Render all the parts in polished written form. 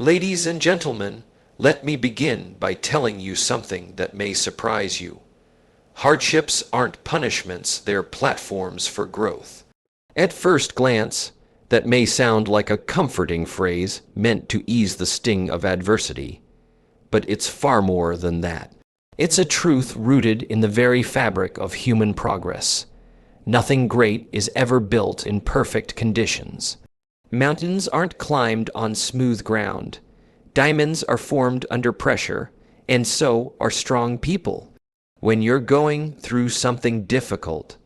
Ladies and gentlemen, let me begin by telling you something that may surprise you. Hardships aren't punishments, they're platforms for growth. At first glance, that may sound like a comforting phrase meant to ease the sting of adversity. But it's far more than that. It's a truth rooted in the very fabric of human progress. Nothing great is ever built in perfect conditions. Mountains aren't climbed on smooth ground. Diamonds are formed under pressure, and so are strong people. When you're going through something difficult,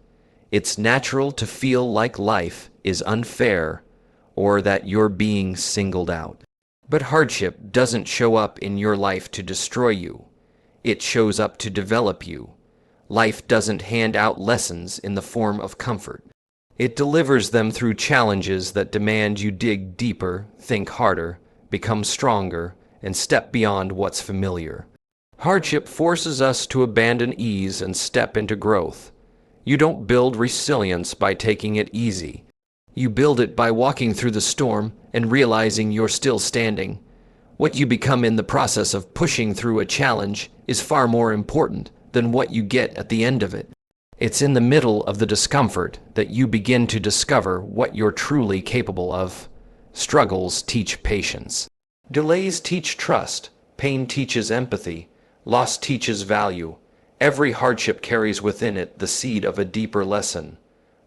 it's natural to feel like life is unfair or that you're being singled out. But hardship doesn't show up in your life to destroy you. It shows up to develop you. Life doesn't hand out lessons in the form of comfort. It delivers them through challenges that demand you dig deeper, think harder, become stronger, and step beyond what's familiar. Hardship forces us to abandon ease and step into growth. You don't build resilience by taking it easy. You build it by walking through the storm and realizing you're still standing. What you become in the process of pushing through a challenge is far more important than what you get at the end of it. It's in the middle of the discomfort that you begin to discover what you're truly capable of. Struggles teach patience. Delays teach trust. Pain teaches empathy. Loss teaches value. Every hardship carries within it the seed of a deeper lesson,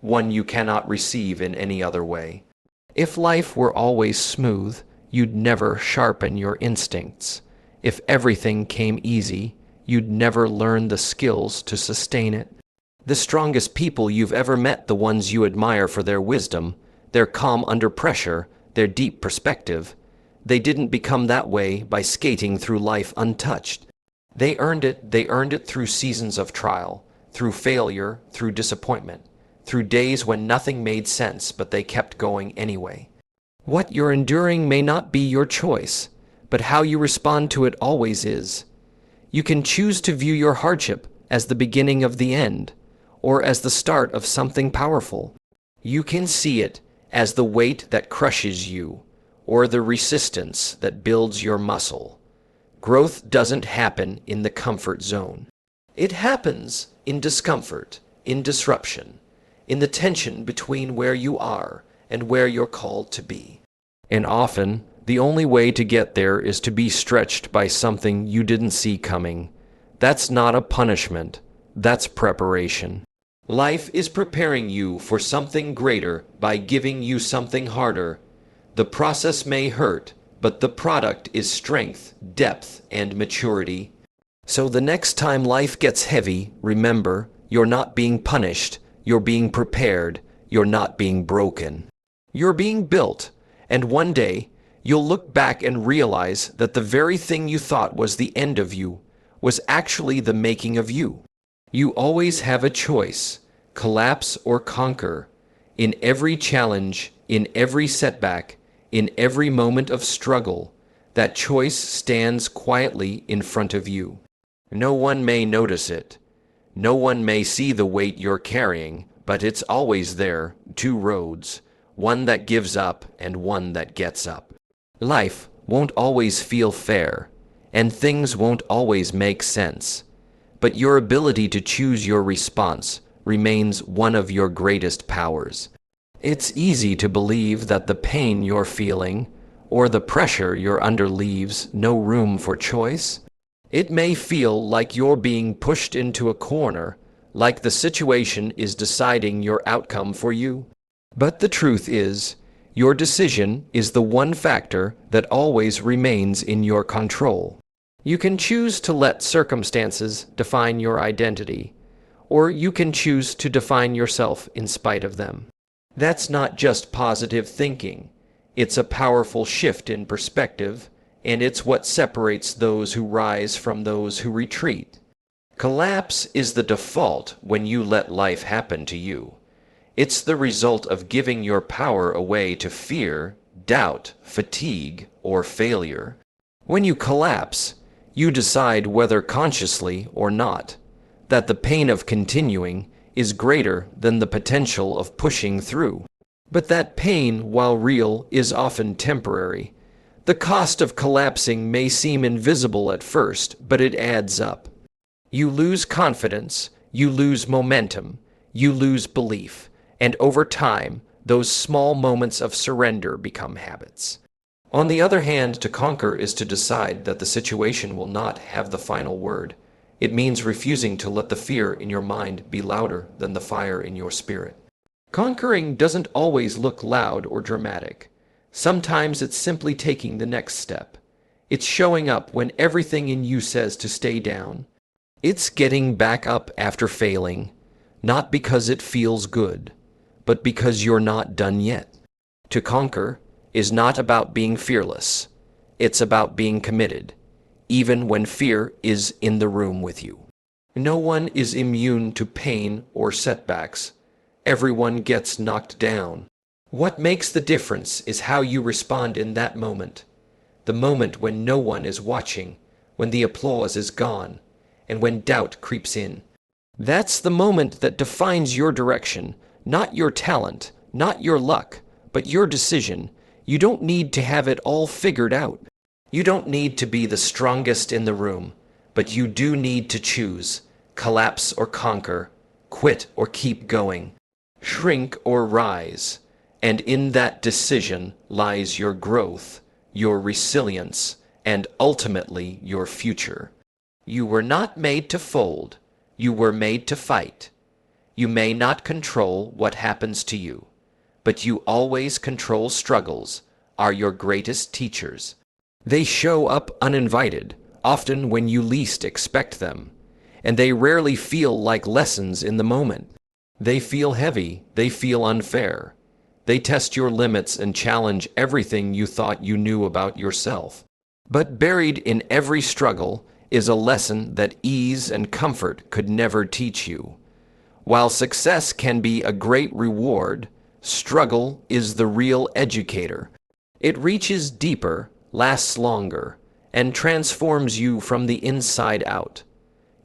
one you cannot receive in any other way. If life were always smooth, you'd never sharpen your instincts. If everything came easy, you'd never learn the skills to sustain it. The strongest people you've ever met, the ones you admire for their wisdom, their calm under pressure, their deep perspective, they didn't become that way by skating through life untouched. They earned it through seasons of trial, through failure, through disappointment, through days when nothing made sense, but they kept going anyway. What you're enduring may not be your choice, but how you respond to it always is. You can choose to view your hardship as the beginning of the end, or as the start of something powerful. You can see it as the weight that crushes you, or the resistance that builds your muscle. Growth doesn't happen in the comfort zone. It happens in discomfort, in disruption, in the tension between where you are and where you're called to be. And often, the only way to get there is to be stretched by something you didn't see coming. That's not a punishment. That's preparation. Life is preparing you for something greater by giving you something harder. The process may hurt, but the product is strength, depth, and maturity. So the next time life gets heavy, remember, you're not being punished, you're being prepared, you're not being broken. You're being built, and one day, you'll look back and realize that the very thing you thought was the end of you was actually the making of you. You always have a choice, collapse or conquer. In every challenge, in every setback, in every moment of struggle, that choice stands quietly in front of you. No one may notice it. No one may see the weight you're carrying, but it's always there, two roads, one that gives up and one that gets up. Life won't always feel fair, and things won't always make sense, but your ability to choose your response remains one of your greatest powers. It's easy to believe that the pain you're feeling or the pressure you're under leaves no room for choice. It may feel like you're being pushed into a corner, like the situation is deciding your outcome for you. But the truth is, your decision is the one factor that always remains in your control. You can choose to let circumstances define your identity, or you can choose to define yourself in spite of them. That's not just positive thinking. It's a powerful shift in perspective, and it's what separates those who rise from those who retreat. Collapse is the default when you let life happen to you. It's the result of giving your power away to fear, doubt, fatigue, or failure. When you collapse, you decide whether consciously or not, that the pain of continuing is greater than the potential of pushing through. But that pain, while real, is often temporary. The cost of collapsing may seem invisible at first, but it adds up. You lose confidence, you lose momentum, you lose belief, and over time, those small moments of surrender become habits. On the other hand, to conquer is to decide that the situation will not have the final word. It means refusing to let the fear in your mind be louder than the fire in your spirit. Conquering doesn't always look loud or dramatic. Sometimes it's simply taking the next step. It's showing up when everything in you says to stay down. It's getting back up after failing, not because it feels good, but because you're not done yet. To conquer is not about being fearless. It's about being committed, even when fear is in the room with you. No one is immune to pain or setbacks. Everyone gets knocked down. What makes the difference is how you respond in that moment. The moment when no one is watching, when the applause is gone, and when doubt creeps in. That's the moment that defines your direction, not your talent, not your luck, but your decision. You don't need to have it all figured out. You don't need to be the strongest in the room, but you do need to choose, collapse or conquer, quit or keep going, shrink or rise. And in that decision lies your growth, your resilience, and ultimately your future. You were not made to fold. You were made to fight. You may not control what happens to you, but you always control struggles, are your greatest teachers. They show up uninvited, often when you least expect them, and they rarely feel like lessons in the moment. They feel heavy, they feel unfair. They test your limits and challenge everything you thought you knew about yourself. But buried in every struggle is a lesson that ease and comfort could never teach you. While success can be a great reward, struggle is the real educator. It reaches deeper, lasts longer, and transforms you from the inside out.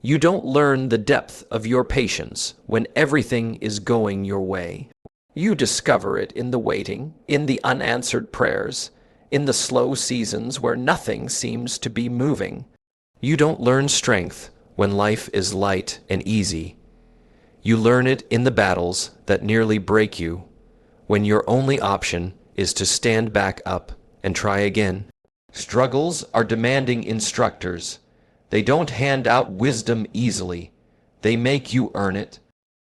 You don't learn the depth of your patience when everything is going your way. You discover it in the waiting, in the unanswered prayers, in the slow seasons where nothing seems to be moving. You don't learn strength when life is light and easy. You learn it in the battles that nearly break you, when your only option is to stand back up and try again. Struggles are demanding instructors. They don't hand out wisdom easily. They make you earn it.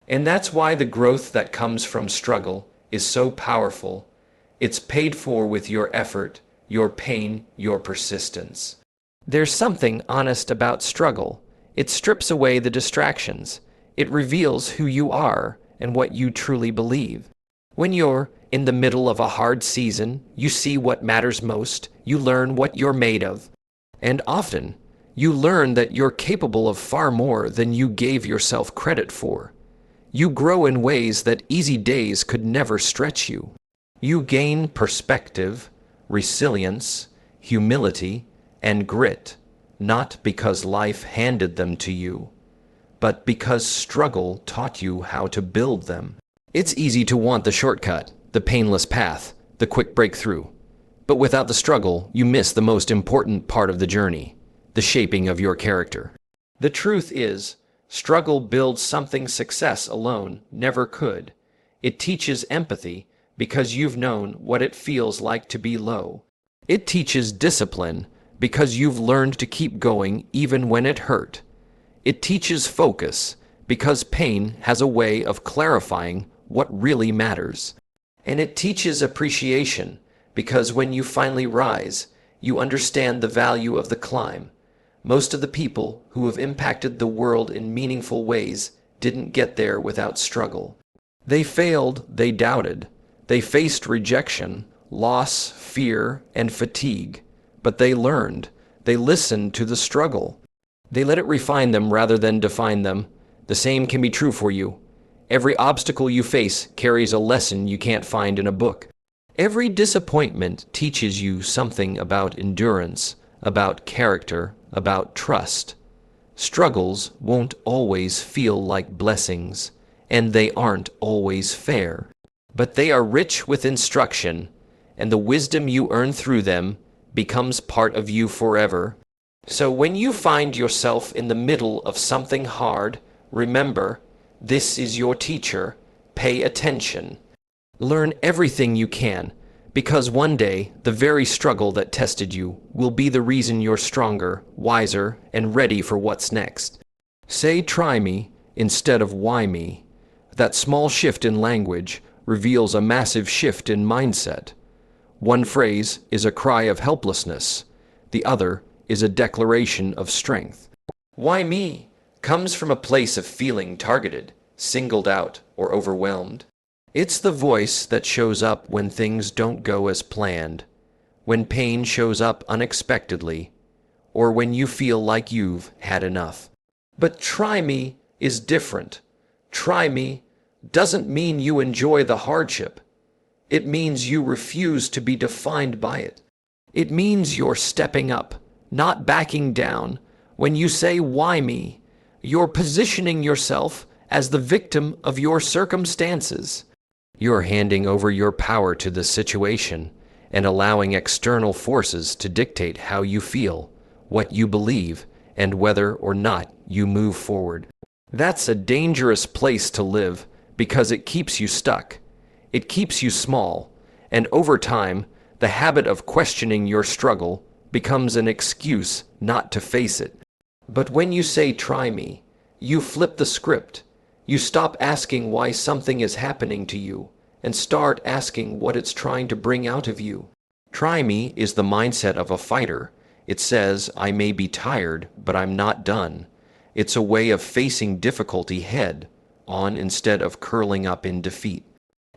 And that's why the growth that comes from struggle is so powerful. It's paid for with your effort, your pain, your persistence. There's something honest about struggle. It strips away the distractions. It reveals who you are and what you truly believe. When you're in the middle of a hard season, you see what matters most. You learn what you're made of. And often, you learn that you're capable of far more than you gave yourself credit for. You grow in ways that easy days could never stretch you. You gain perspective, resilience, humility, and grit, not because life handed them to you, but because struggle taught you how to build them. It's easy to want the shortcut, the painless path, the quick breakthrough. But without the struggle, you miss the most important part of the journey, the shaping of your character. The truth is, struggle builds something success alone never could. It teaches empathy because you've known what it feels like to be low. It teaches discipline because you've learned to keep going even when it hurt. It teaches focus because pain has a way of clarifying what really matters. And it teaches appreciation because when you finally rise, you understand the value of the climb. Most of the people who have impacted the world in meaningful ways didn't get there without struggle. They failed, they doubted, they faced rejection, loss, fear, and fatigue. But they learned, they listened to the struggle. They let it refine them rather than define them. The same can be true for you. Every obstacle you face carries a lesson you can't find in a book. Every disappointment teaches you something about endurance, about character, about trust. Struggles won't always feel like blessings, and they aren't always fair. But they are rich with instruction, and the wisdom you earn through them becomes part of you forever. So when you find yourself in the middle of something hard, remember, this is your teacher. Pay attention. Learn everything you can, because one day the very struggle that tested you will be the reason you're stronger, wiser, and ready for what's next. Say try me instead of why me. That small shift in language reveals a massive shift in mindset. One phrase is a cry of helplessness. The other is a declaration of strength. Why me comes from a place of feeling targeted, singled out, or overwhelmed. It's the voice that shows up when things don't go as planned, when pain shows up unexpectedly, or when you feel like you've had enough. But try me is different. Try me doesn't mean you enjoy the hardship. It means you refuse to be defined by it. It means you're stepping up, not backing down. When you say, why me, you're positioning yourself as the victim of your circumstances. You're handing over your power to the situation and allowing external forces to dictate how you feel, what you believe, and whether or not you move forward. That's a dangerous place to live because it keeps you stuck. It keeps you small, and over time, the habit of questioning your struggle becomes an excuse not to face it. But when you say try me, you flip the script. You stop asking why something is happening to you and start asking what it's trying to bring out of you. Try me is the mindset of a fighter. It says, I may be tired, but I'm not done. It's a way of facing difficulty head on instead of curling up in defeat.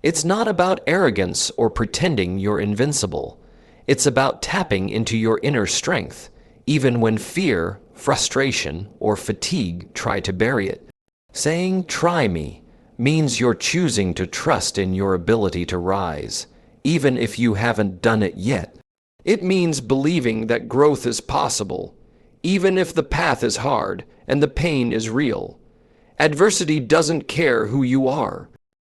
It's not about arrogance or pretending you're invincible. It's about tapping into your inner strength, even when fear, frustration, or fatigue try to bury it. Saying, try me, means you're choosing to trust in your ability to rise, even if you haven't done it yet. It means believing that growth is possible, even if the path is hard and the pain is real. Adversity doesn't care who you are.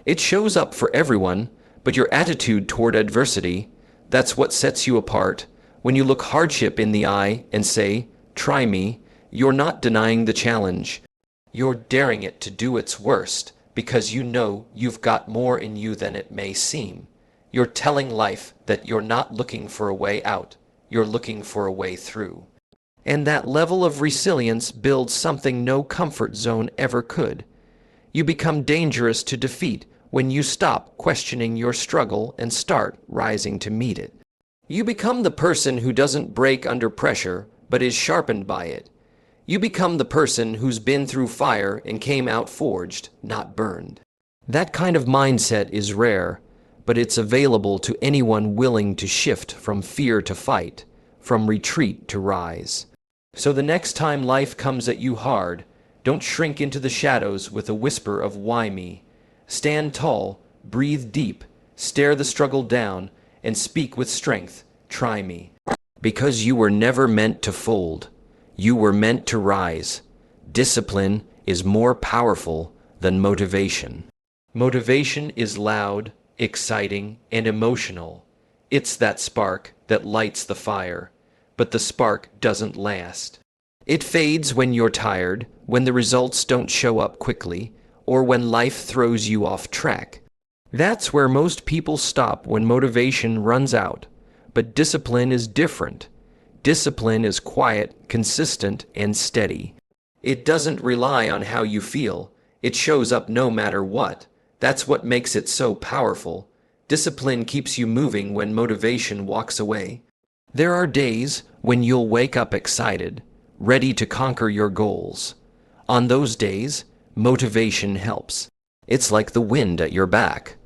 It shows up for everyone, but your attitude toward adversity, that's what sets you apart. When you look hardship in the eye and say, try me, you're not denying the challenge. You're daring it to do its worst because you know you've got more in you than it may seem. You're telling life that you're not looking for a way out, you're looking for a way through. And that level of resilience builds something no comfort zone ever could. You become dangerous to defeat when you stop questioning your struggle and start rising to meet it. You become the person who doesn't break under pressure but is sharpened by it. You become the person who's been through fire and came out forged, not burned. That kind of mindset is rare, but it's available to anyone willing to shift from fear to fight, from retreat to rise. So the next time life comes at you hard, don't shrink into the shadows with a whisper of why me. Stand tall, breathe deep, stare the struggle down, and speak with strength, try me. Because you were never meant to fold. You were meant to rise. Discipline is more powerful than motivation. Motivation is loud, exciting, and emotional. It's that spark that lights the fire, but the spark doesn't last. It fades when you're tired, when the results don't show up quickly, or when life throws you off track. That's where most people stop when motivation runs out. But discipline is different. Discipline is quiet, consistent, and steady. It doesn't rely on how you feel. It shows up no matter what. That's what makes it so powerful. Discipline keeps you moving when motivation walks away. There are days when you'll wake up excited, ready to conquer your goals. On those days, motivation helps. It's like the wind at your back.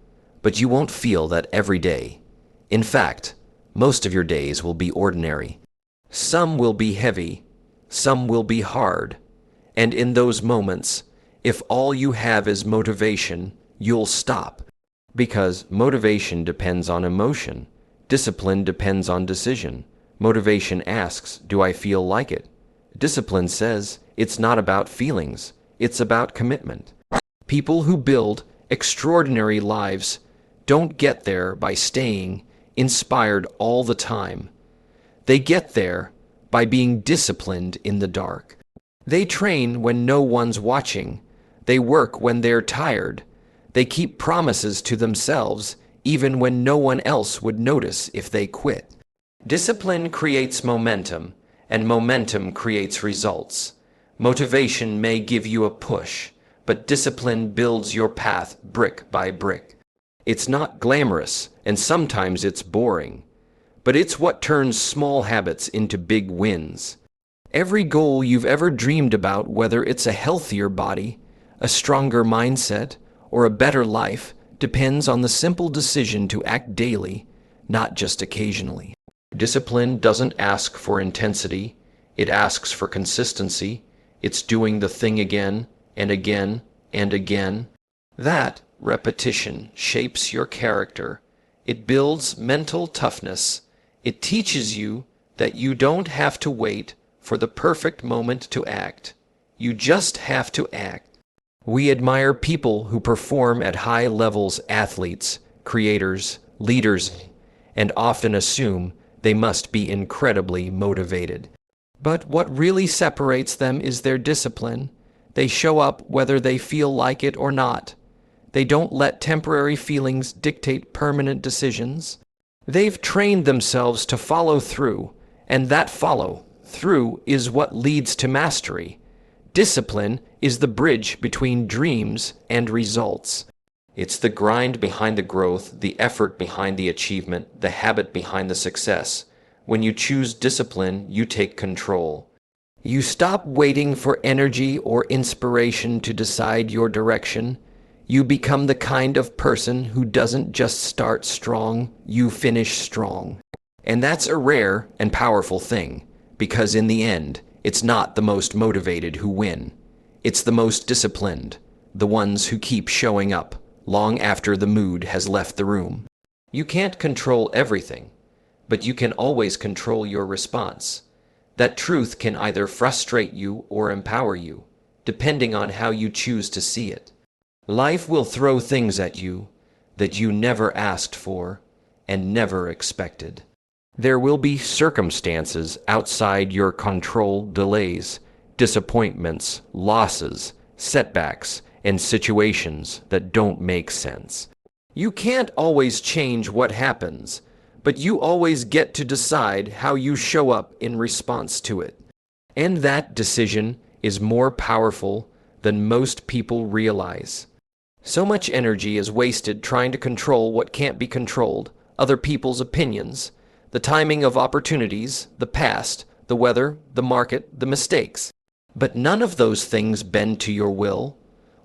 But you won't feel that every day. In fact, most of your days will be ordinary. Some will be heavy, some will be hard, and in those moments, if all you have is motivation, you'll stop. Because motivation depends on emotion, discipline depends on decision. Motivation asks, do I feel like it? Discipline says, it's not about feelings, it's about commitment. People who build extraordinary lives don't get there by staying inspired all the time. They get there by being disciplined in the dark. They train when no one's watching. They work when they're tired. They keep promises to themselves even when no one else would notice if they quit. Discipline creates momentum, and momentum creates results. Motivation may give you a push, but discipline builds your path brick by brick. It's not glamorous, and sometimes it's boring, but it's what turns small habits into big wins. Every goal you've ever dreamed about, whether it's a healthier body, a stronger mindset, or a better life, depends on the simple decision to act daily, not just occasionally. Discipline doesn't ask for intensity, it asks for consistency. It's doing the thing again and again and again. That repetition shapes your character. It builds mental toughness. It teaches you that you don't have to wait for the perfect moment to act. You just have to act. We admire people who perform at high levels, athletes, creators, leaders, and often assume they must be incredibly motivated. But what really separates them is their discipline. They show up whether they feel like it or not. They don't let temporary feelings dictate permanent decisions. They've trained themselves to follow through, and that follow through is what leads to mastery. Discipline is the bridge between dreams and results. It's the grind behind the growth, the effort behind the achievement, the habit behind the success. When you choose discipline, you take control. You stop waiting for energy or inspiration to decide your direction. You become the kind of person who doesn't just start strong, you finish strong. And that's a rare and powerful thing, because in the end, it's not the most motivated who win. It's the most disciplined, the ones who keep showing up long after the mood has left the room. You can't control everything, but you can always control your response. That truth can either frustrate you or empower you, depending on how you choose to see it. Life will throw things at you that you never asked for and never expected. There will be circumstances outside your control, delays, disappointments, losses, setbacks, and situations that don't make sense. You can't always change what happens, but you always get to decide how you show up in response to it. And that decision is more powerful than most people realize. So much energy is wasted trying to control what can't be controlled, other people's opinions, the timing of opportunities, the past, the weather, the market, the mistakes. But none of those things bend to your will.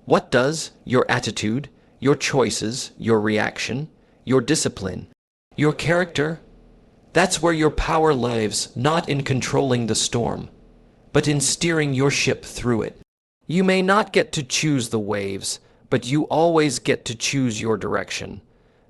What does? Your attitude, your choices, your reaction, your discipline, your character. That's where your power lies, not in controlling the storm, but in steering your ship through it. You may not get to choose the waves, but you always get to choose your direction.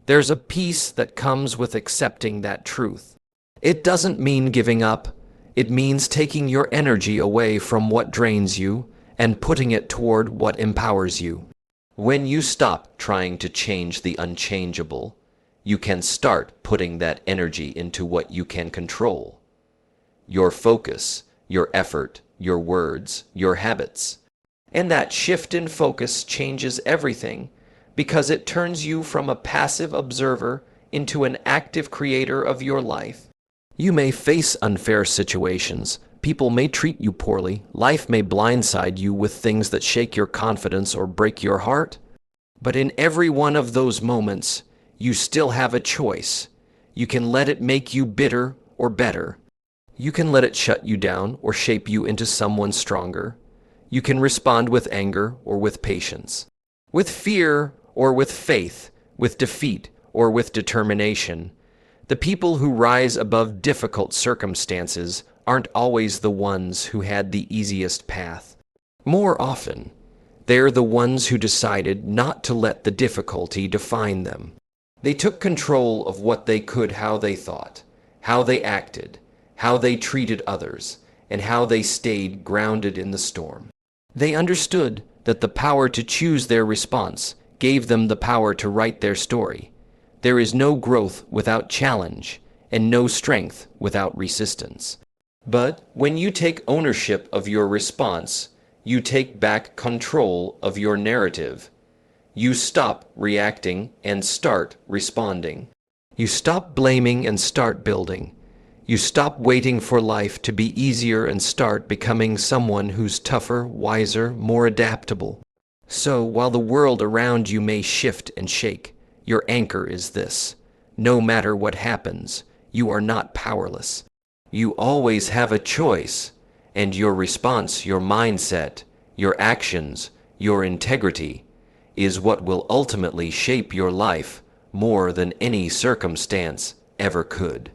There's a peace that comes with accepting that truth. It doesn't mean giving up. It means taking your energy away from what drains you and putting it toward what empowers you. When you stop trying to change the unchangeable, you can start putting that energy into what you can control. Your focus, your effort, your words, your habits. And that shift in focus changes everything, because it turns you from a passive observer into an active creator of your life. You may face unfair situations. People may treat you poorly. Life may blindside you with things that shake your confidence or break your heart. But in every one of those moments, you still have a choice. You can let it make you bitter or better. You can let it shut you down or shape you into someone stronger. You can respond with anger or with patience, with fear or with faith, with defeat or with determination. The people who rise above difficult circumstances aren't always the ones who had the easiest path. More often, they're the ones who decided not to let the difficulty define them. They took control of what they could, how they thought, how they acted, how they treated others, and how they stayed grounded in the storm. They understood that the power to choose their response gave them the power to write their story. There is no growth without challenge, and no strength without resistance. But when you take ownership of your response, you take back control of your narrative. You stop reacting and start responding. You stop blaming and start building. You stop waiting for life to be easier and start becoming someone who's tougher, wiser, more adaptable. So, while the world around you may shift and shake, your anchor is this: no matter what happens, you are not powerless. You always have a choice, and your response, your mindset, your actions, your integrity is what will ultimately shape your life more than any circumstance ever could.